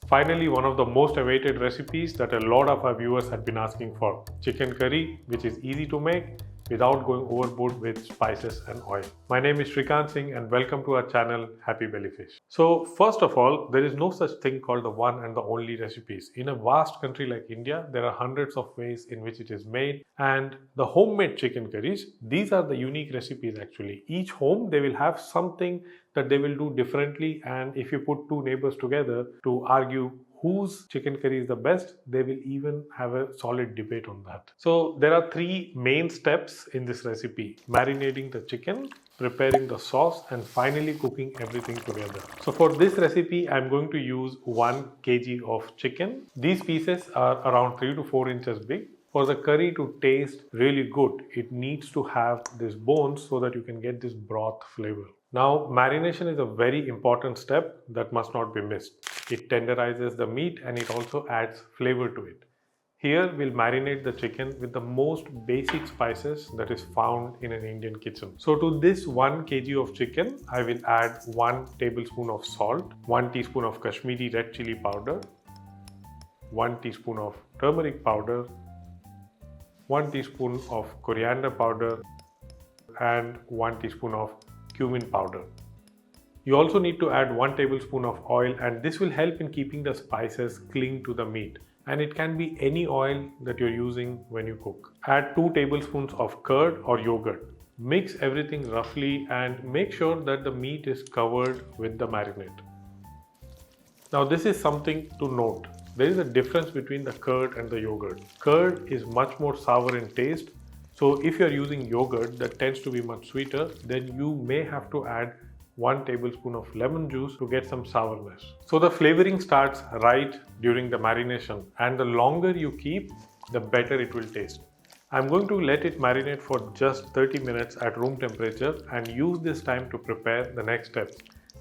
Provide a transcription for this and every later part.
Finally, one of the most awaited recipes that a lot of our viewers had been asking for, chicken curry, which is easy to make without going overboard with spices and oil. My name is Srikant Singh and welcome to our channel Happy Bellyfish. So first of all, there is no such thing called the one and the only recipes. In a vast country like India, there are hundreds of ways in which it is made, and the homemade chicken curries, these are the unique recipes actually. Each home, they will have something that they will do differently, and if you put two neighbors together to argue whose chicken curry is the best, they will even have a solid debate on that. So there are three main steps in this recipe: marinating the chicken, preparing the sauce, and finally cooking everything together. So for this recipe, I'm going to use 1 kg of chicken. These pieces are around 3 to 4 inches big. For the curry to taste really good, it needs to have this bones so that you can get this broth flavor. Now, marination is a very important step that must not be missed. It tenderizes the meat and it also adds flavor to it. Here, we'll marinate the chicken with the most basic spices that is found in an Indian kitchen. So to this 1 kg of chicken, I will add 1 tablespoon of salt, 1 teaspoon of Kashmiri red chili powder, 1 teaspoon of turmeric powder, 1 teaspoon of coriander powder, and 1 teaspoon of cumin powder. You also need to add 1 tablespoon of oil, and this will help in keeping the spices cling to the meat. And it can be any oil that you're using when you cook. Add 2 tablespoons of curd or yogurt. Mix everything roughly and make sure that the meat is covered with the marinade. Now this is something to note. There is a difference between the curd and the yogurt. Curd is much more sour in taste. So if you're using yogurt that tends to be much sweeter, then you may have to add 1 tablespoon of lemon juice to get some sourness. So the flavoring starts right during the marination, and the longer you keep, the better it will taste. I'm going to let it marinate for just 30 minutes at room temperature and use this time to prepare the next step.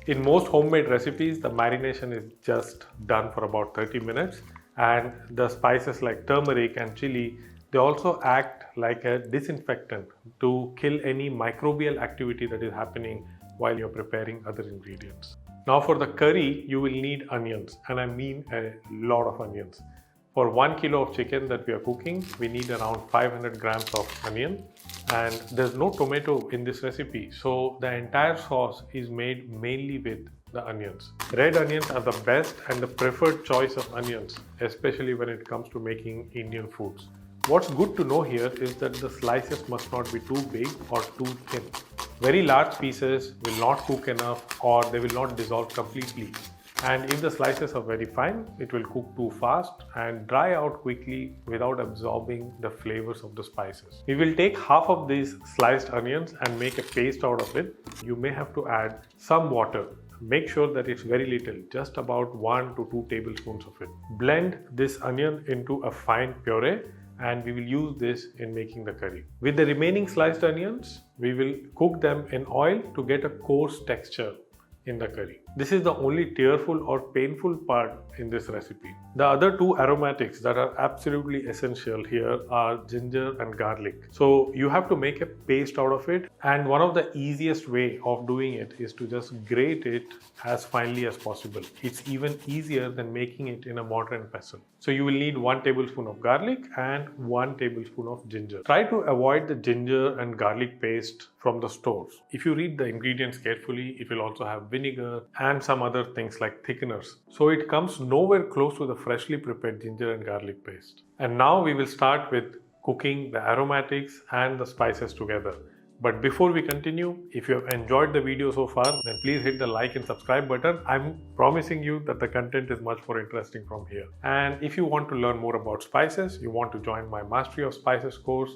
In most homemade recipes, the marination is just done for about 30 minutes, and the spices like turmeric and chili, they also act like a disinfectant to kill any microbial activity that is happening while you're preparing other ingredients. Now for the curry, you will need onions, and I mean a lot of onions. For 1 kilo of chicken that we are cooking, we need around 500 grams of onion, and there's no tomato in this recipe, so the entire sauce is made mainly with the onions. Red onions are the best and the preferred choice of onions, especially when it comes to making Indian foods. What's good to know here is that the slices must not be too big or too thin. Very large pieces will not cook enough, or they will not dissolve completely. And if the slices are very fine, it will cook too fast and dry out quickly without absorbing the flavors of the spices. We will take half of these sliced onions and make a paste out of it. You may have to add some water. Make sure that it's very little, just about 1 to 2 tablespoons of it. Blend this onion into a fine puree, and we will use this in making the curry. With the remaining sliced onions, we will cook them in oil to get a coarse texture in the curry. This is the only tearful or painful part in this recipe. The other two aromatics that are absolutely essential here are ginger and garlic. So you have to make a paste out of it, and one of the easiest way of doing it is to just grate it as finely as possible. It's even easier than making it in a mortar and pestle. So you will need 1 tablespoon of garlic and 1 tablespoon of ginger. Try to avoid the ginger and garlic paste from the stores. If you read the ingredients carefully, it will also have vinegar and some other things like thickeners. So it comes nowhere close to the freshly prepared ginger and garlic paste. And now we will start with cooking the aromatics and the spices together. But before we continue, if you have enjoyed the video so far, then please hit the like and subscribe button. I'm promising you that the content is much more interesting from here. And if you want to learn more about spices, you want to join my Mastery of Spices course,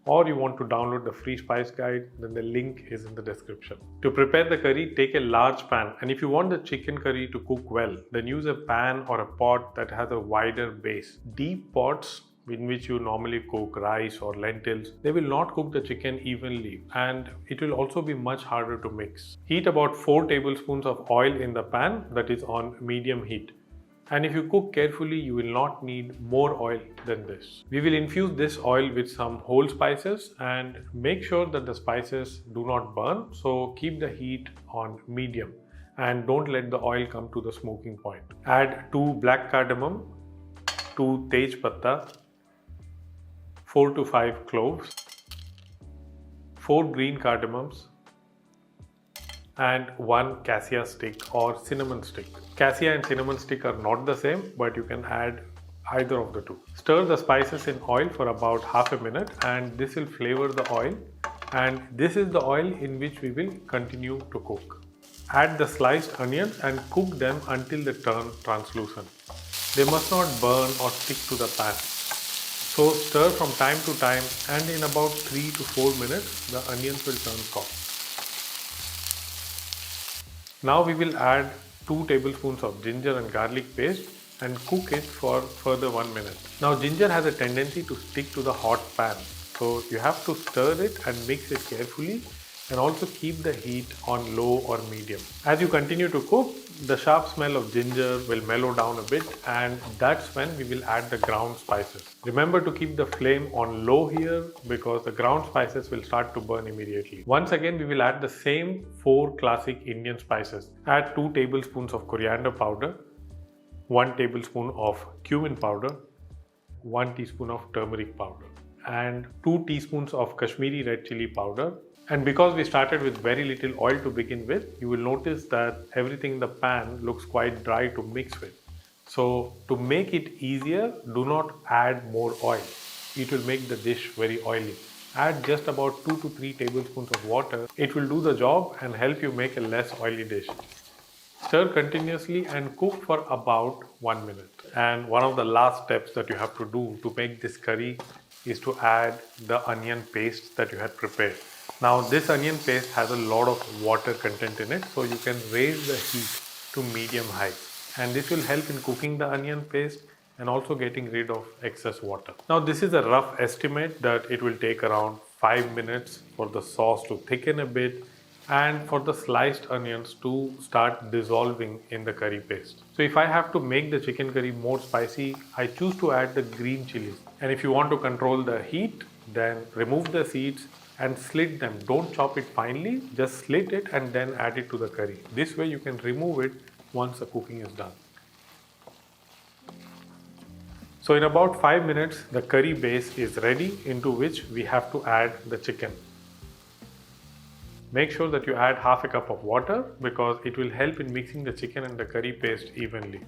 or you want to download the free spice guide, then the link is in the description. To prepare the curry, take a large pan, and if you want the chicken curry to cook well, then use a pan or a pot that has a wider base. Deep pots in which you normally cook rice or lentils, they will not cook the chicken evenly, and it will also be much harder to mix. Heat about 4 tablespoons of oil in the pan that is on medium heat. And if you cook carefully, you will not need more oil than this. We will infuse this oil with some whole spices and make sure that the spices do not burn. So keep the heat on medium. and don't let the oil come to the smoking point. Add 2 black cardamom, 2 tej patta, 4 to 5 cloves, 4 green cardamoms, and 1 cassia stick or cinnamon stick. Cassia and cinnamon stick are not the same, but you can add either of the two. Stir the spices in oil for about half a minute, and this will flavor the oil, and this is the oil in which we will continue to cook. Add the sliced onions and cook them until they turn translucent. They must not burn or stick to the pan. So stir from time to time, and in about 3 to 4 minutes the onions will turn soft. Now we will add 2 tablespoons of ginger and garlic paste and cook it for further 1 minute. Now ginger has a tendency to stick to the hot pan, so you have to stir it and mix it carefully, and also keep the heat on low or medium. As you continue to cook, the sharp smell of ginger will mellow down a bit, and that's when we will add the ground spices. Remember to keep the flame on low here, because the ground spices will start to burn immediately. Once again, we will add the same 4 classic Indian spices. Add 2 tablespoons of coriander powder, 1 tablespoon of cumin powder, 1 teaspoon of turmeric powder, and 2 teaspoons of Kashmiri red chili powder. And because we started with very little oil to begin with, you will notice that everything in the pan looks quite dry to mix with. So to make it easier, do not add more oil. It will make the dish very oily. Add just about 2 to 3 tablespoons of water. It will do the job and help you make a less oily dish. Stir continuously and cook for about 1 minute. And one of the last steps that you have to do to make this curry is to add the onion paste that you had prepared. Now this onion paste has a lot of water content in it, so you can raise the heat to medium high, and this will help in cooking the onion paste and also getting rid of excess water. Now this is a rough estimate that it will take around 5 minutes for the sauce to thicken a bit and for the sliced onions to start dissolving in the curry paste. So if I have to make the chicken curry more spicy, I choose to add the green chilies. And if you want to control the heat, then remove the seeds and slit them. Don't chop it finely, just slit it and then add it to the curry. This way you can remove it once the cooking is done. So in about 5 minutes, the curry base is ready, into which we have to add the chicken. Make sure that you add half a cup of water, because it will help in mixing the chicken and the curry paste evenly.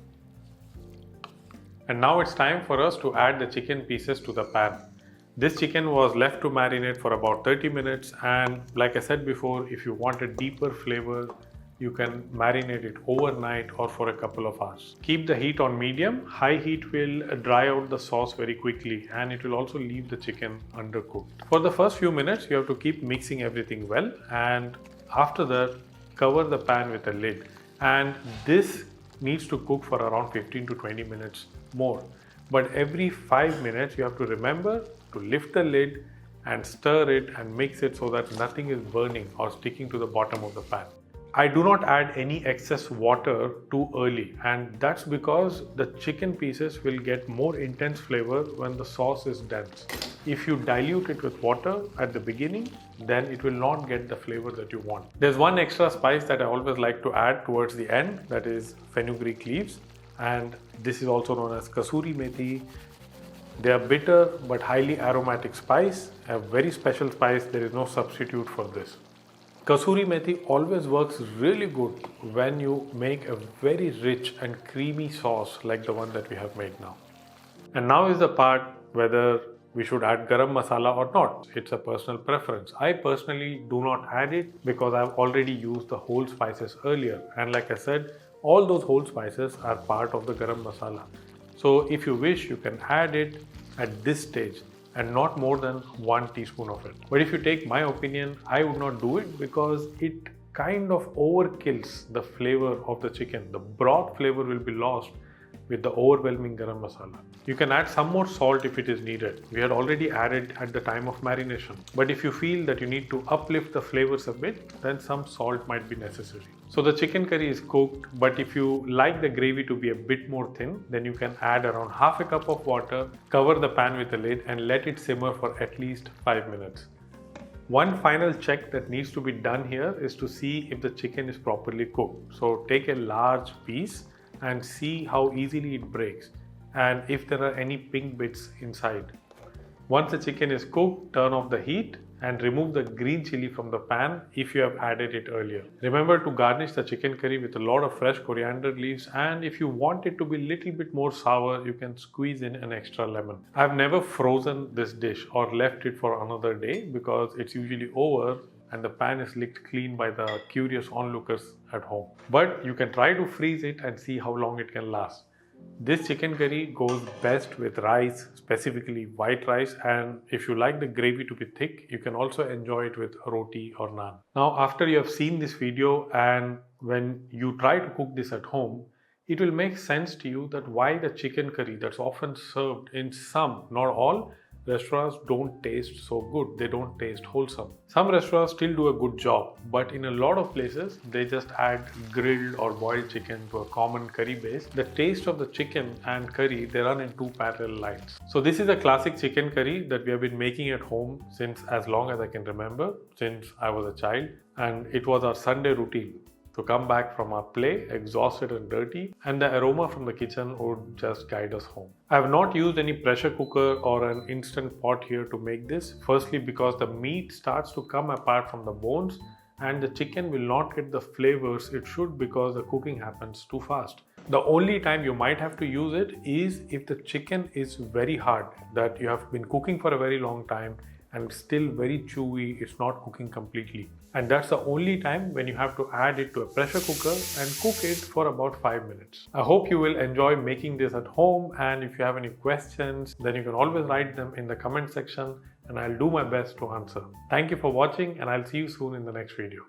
And now it's time for us to add the chicken pieces to the pan. This chicken was left to marinate for about 30 minutes, and like I said before, if you want a deeper flavor, you can marinate it overnight or for a couple of hours. Keep the heat on medium. High heat will dry out the sauce very quickly, and it will also leave the chicken undercooked. For the first few minutes, you have to keep mixing everything well, and after that, cover the pan with a lid. And this needs to cook for around 15 to 20 minutes more. But every 5 minutes, you have to remember to lift the lid and stir it and mix it so that nothing is burning or sticking to the bottom of the pan. I do not add any excess water too early, and that's because the chicken pieces will get more intense flavor when the sauce is dense. If you dilute it with water at the beginning, then it will not get the flavor that you want. There's one extra spice that I always like to add towards the end, that is fenugreek leaves, and this is also known as kasuri methi. They are bitter but highly aromatic spice, a very special spice. There is no substitute for this. Kasuri methi always works really good when you make a very rich and creamy sauce like the one that we have made now. And now is the part whether we should add garam masala or not. It's a personal preference. I personally do not add it because I've already used the whole spices earlier, and like I said, all those whole spices are part of the garam masala. So if you wish, you can add it at this stage and not more than 1 teaspoon of it. But if you take my opinion, I would not do it because it kind of overkills the flavor of the chicken. The broth flavor will be lost with the overwhelming garam masala. You can add some more salt if it is needed. We had already added at the time of marination. But if you feel that you need to uplift the flavors a bit, then some salt might be necessary. So the chicken curry is cooked, but if you like the gravy to be a bit more thin, then you can add around half a cup of water, cover the pan with a lid and let it simmer for at least 5 minutes. One final check that needs to be done here is to see if the chicken is properly cooked. So take a large piece and see how easily it breaks and if there are any pink bits inside. Once the chicken is cooked, turn off the heat and remove the green chili from the pan if you have added it earlier. Remember to garnish the chicken curry with a lot of fresh coriander leaves, and if you want it to be a little bit more sour, you can squeeze in an extra lemon. I've never frozen this dish or left it for another day because it's usually over and the pan is licked clean by the curious onlookers at home. But you can try to freeze it and see how long it can last. This chicken curry goes best with rice, specifically white rice, and if you like the gravy to be thick, you can also enjoy it with roti or naan. Now, after you have seen this video and when you try to cook this at home, it will make sense to you that why the chicken curry that's often served in some, not all, restaurants don't taste so good. They don't taste wholesome. Some restaurants still do a good job, but in a lot of places, they just add grilled or boiled chicken to a common curry base. The taste of the chicken and curry, they run in two parallel lines. So this is a classic chicken curry that we have been making at home since as long as I can remember, since I was a child, and it was our Sunday routine to come back from our play exhausted and dirty, and the aroma from the kitchen would just guide us home. I have not used any pressure cooker or an instant pot here to make this, firstly because the meat starts to come apart from the bones and the chicken will not get the flavors it should because the cooking happens too fast. The only time you might have to use it is if the chicken is very hard, that you have been cooking for a very long time and still very chewy, it's not cooking completely. And that's the only time when you have to add it to a pressure cooker and cook it for about 5 minutes. I hope you will enjoy making this at home, and if you have any questions, then you can always write them in the comment section and I'll do my best to answer. Thank you for watching, and I'll see you soon in the next video.